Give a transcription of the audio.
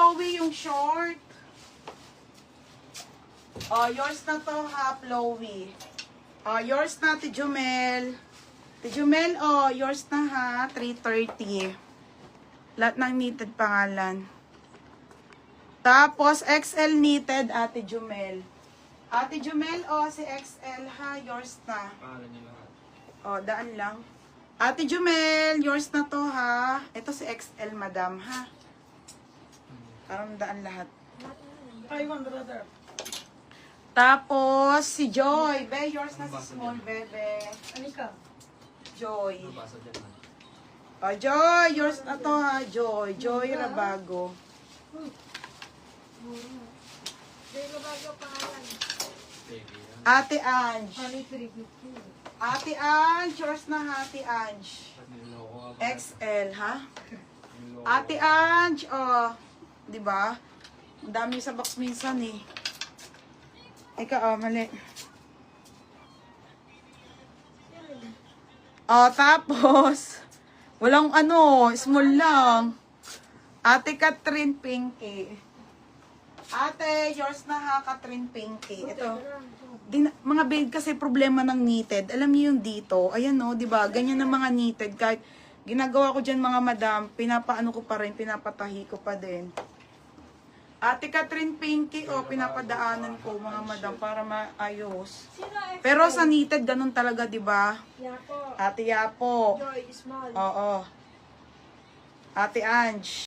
flowy yung short. Oh, yours na to ha, flowy. Oh, yours na, Tijumel. Tijumel, oh, yours na ha, 330. Lahat ng knitted pangalan. Tapos, XL knitted, Ate Jumel. Ate Jumel, oh, si XL ha, yours na. Pangalan niyo lahat. Oh, daan lang. Ate Jumel, yours na to ha. Ito si XL, madam, ha. Parang daan lahat. I want brother. Tapos, si Joy. Be, yours na si small, bebe. Anika. Joy. Nabasa dyan na. Oh, Joy, yours na to ha, Joy. Joy Rabago. Dito bago pangalan. Baby yan. Ate Ange. Honey 350. Ate Ange, yours na ha, Ate Ange. Ba't niloko ako? XL, ha? Niloko Ate ako. Ange, oh. Di ba? Ang dami sa box minsan eh. Ika, oh, mali. Oh, tapos, walang ano, small lang. Ate Catherine Pinky. Ate, yours na ha, Catherine Pinky. Ito. Mga babe kasi problema ng knitted. Alam niyo yung dito. Ayan no, di ba? Ganyan ang mga knitted. Kahit ginagawa ko dyan mga madam, pinapaano ko pa rin, pinapatahi ko pa din. Ate Catherine Pinky, oh, pinapadaanan ko mga madam para maayos. Sino XL? Pero sa knitted, ganun talaga, di ba? Yapo. Ate Yapo. Joy, small. Oo. Ate Ange.